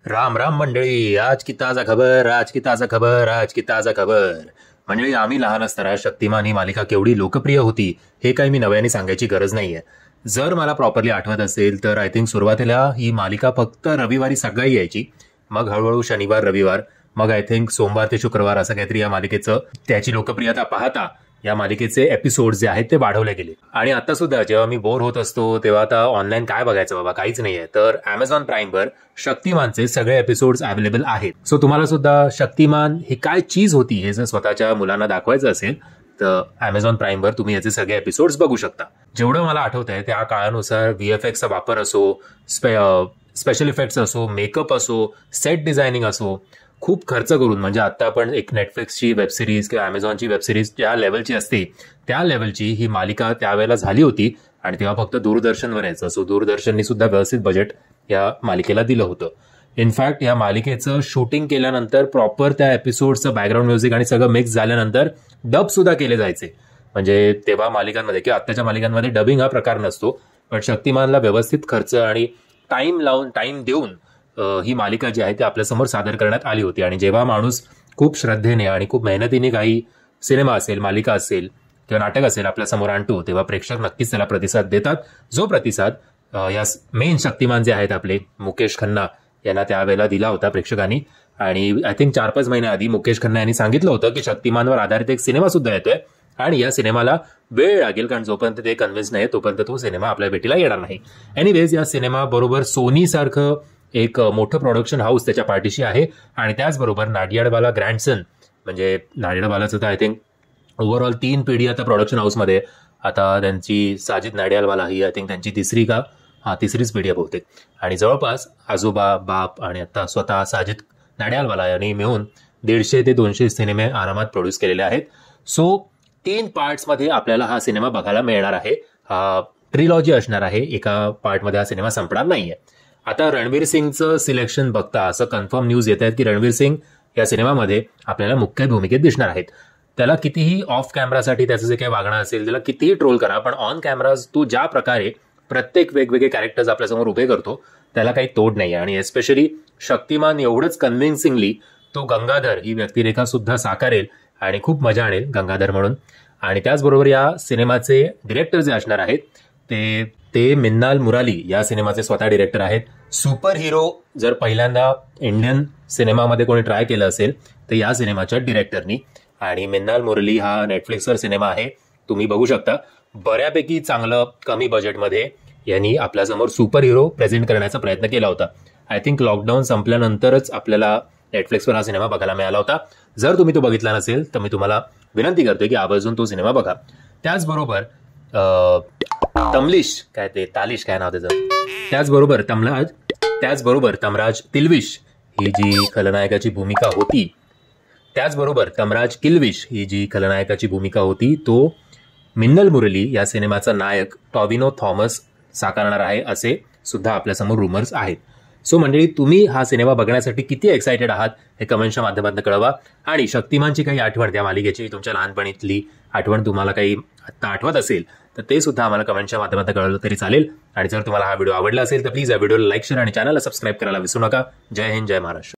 राम राम मंडळी, आज की ताजा खबर, आज की ताजा खबर, आज की ताजा खबर. मंडळी, आम्ही लहान असताना शक्तिमान ही मालिका केवढी लोकप्रिय होती हे काही मी नव्याने सांगायची गरज नाहीये. जर मला प्रॉपरली आठवत असेल तर आय थिंक सुरुवातीला ही मालिका फक्त रविवारी सकाळी यायची. मग हळूहळू शनिवार रविवार, मग आय थिंक सोमवार ते शुक्रवार असं काहीतरी या मालिकेचं त्याची लोकप्रियता पाहता या मालिकेचे एपिसोड जे आहेत ते वाढवले गेले. आणि आता सुद्धा जेव्हा मी बोर होत असतो तेव्हा आता ऑनलाईन काय बघायचं बाबा, काहीच नाहीये, तर अमेझॉन प्राईमवर शक्तिमानचे सगळे एपिसोड्स अवेलेबल आहेत. सो तुम्हाला सुद्धा शक्तिमान ही काय चीज होती हे जर स्वतःच्या मुलांना दाखवायचं असेल तर अमेझॉन प्राईमवर तुम्ही याचे सगळे एपिसोड्स बघू शकता. जेवढं मला आठवत आहे त्या काळानुसार व्हीएफएक्सचा वापर असो, स्पेशल इफेक्ट्स असो, मेकअप असो, सेट डिझायनिंग असो, खूप खर्च करून, म्हणजे आता आपण एक नेटफ्लिक्सची वेबसिरीज किंवा अमेझॉनची वेबसिरीज ज्या लेवलची असते त्या लेवलची ही मालिका त्यावेळेला झाली होती. आणि तेव्हा फक्त दूरदर्शनवर यायचं. सो दूरदर्शननी सुद्धा व्यवस्थित बजेट या मालिकेला दिलं होतं. इनफॅक्ट या मालिकेचं शूटिंग केल्यानंतर प्रॉपर त्या एपिसोडचं बॅकग्राऊंड म्युझिक आणि सगळं मिक्स झाल्यानंतर डब सुद्धा केले जायचे. म्हणजे तेव्हा मालिकांमध्ये किंवा आत्ताच्या मालिकांमध्ये डबिंग हा प्रकार नसतो, पण शक्तिमानला व्यवस्थित खर्च आणि टाइम देऊन ही मालिका जी आहे ती आपल्यासमोर सादर करण्यात आली होती. आणि जेव्हा माणूस खूप श्रद्धेने आणि खूप मेहनतीने काही सिनेमा असेल, मालिका असेल किंवा नाटक असेल आपल्यासमोर आणतो तेव्हा प्रेक्षक नक्कीच त्याला प्रतिसाद देतात. जो प्रतिसाद या मेन शक्तिमान जे आहेत आपले मुकेश खन्ना यांना त्यावेळेला दिला होता प्रेक्षकांनी. आणि आय थिंक 4-5 महिन्याआधी मुकेश खन्ना यांनी सांगितलं होतं की शक्तिमानवर आधारित एक सिनेमा सुद्धा येतोय आणि या सिनेमाला वेळ लागेल, कारण जोपर्यंत ते कन्व्हिन्स नाही तोपर्यंत तो सिनेमा आपल्या भेटीला येणार नाही. एनिवेज, या सिनेमा बरोबर सोनी सारखं एक मोठं प्रोडक्शन हाऊस त्याच्या पाठीशी आहे. आणि त्याचबरोबर नाडियाडवाला ग्रँडसन, म्हणजे नाडियाडवालाचं तर आय थिंक ओव्हरऑल 3 पिढी आता प्रोडक्शन हाऊसमध्ये. आता त्यांची साजिद नाडियाडवाला ही आय थिंक त्यांची तिसरीच पिढी आहे बहुतेक. आणि जवळपास आजोबा, बाप आणि आता स्वतः साजिद नाडियाडवाला यांनी मिळून 150 ते 200 सिनेमे आरामात प्रोड्यूस केलेले आहेत. सो 3 पार्ट्समध्ये आपल्याला हा सिनेमा बघायला मिळणार आहे. हा ट्रिलॉजी असणार आहे. एका पार्टमध्ये हा सिनेमा संपणार नाहीये. आता रणवीर सिंगचं सिलेक्शन बघता असं कन्फर्म न्यूज येत आहेत की रणवीर सिंग या सिनेमामध्ये आपल्याला मुख्य भूमिकेत दिसणार आहेत. त्याला कितीही ऑफ कॅमेरासाठी त्याचं जे काही वागणं असेल, त्याला कितीही ट्रोल करा, पण ऑन कॅमेरा तो ज्या प्रकारे प्रत्येक वेगवेगळे कॅरेक्टर्स आपल्यासमोर उभे करतो त्याला काही तोड नाही. आणि एस्पेशली शक्तिमान एवढंच कन्व्हिन्सिंगली तो गंगाधर ही व्यक्तिरेखा सुद्धा साकारेल आणि खूप मजा आणेल गंगाधर म्हणून. आणि त्याचबरोबर या सिनेमाचे डिरेक्टर जे असणार आहेत ते मिन्नाल मुराली या सिनेमाचे स्वतः डिरेक्टर आहेत. सुपर हिरो जर पहिल्यांदा इंडियन सिनेमामध्ये कोणी ट्राय केलं असेल तर या सिनेमाच्या डिरेक्टरनी. आणि मिन्नाल मुरली हा नेटफ्लिक्सवर सिनेमा आहे, तुम्ही बघू शकता. बऱ्यापैकी चांगलं कमी बजेटमध्ये यांनी आपल्यासमोर सुपर हिरो प्रेझेंट करण्याचा प्रयत्न केला होता. आय थिंक लॉकडाऊन संपल्यानंतरच आपल्याला नेटफ्लिक्सवर हा सिनेमा बघायला मिळाला होता. जर तुम्ही तो बघितला नसेल तर मी तुम्हाला विनंती करतोय की आवर्जून तो सिनेमा बघा. त्याचबरोबर तालिश काय नाव त्याचं, त्याचबरोबर तमराज किल्विश ही जी खलनायकाची भूमिका होती तो मिन्नल मुरली या सिनेमाचा नायक टॉविनो थॉमस साकारणार आहे असे सुद्धा आपल्यासमोर रुमर्स आहेत. सो मंडळी, तुम्ही हा सिनेमा बघण्यासाठी किती एक्सायटेड आहात हे कमेंटच्या माध्यमातून कळवा. आणि शक्तिमानची काही आठवण, त्या मालिकेची तुमच्या लहानपणीतली आठवण तुम्हाला काही आत्ता आठवत असेल तर ते सुद्धा आम्हाला कमेंटच्या माध्यमातून कळवलं तरी चालेल. आणि जर तुम्हाला हा व्हिडिओ आवडला असेल तर प्लीज या व्हिडिओला लाईक, शेअर आणि चॅनलला सबस्क्राईब करायला विसरू नका. जय हिंद, जय महाराष्ट्र.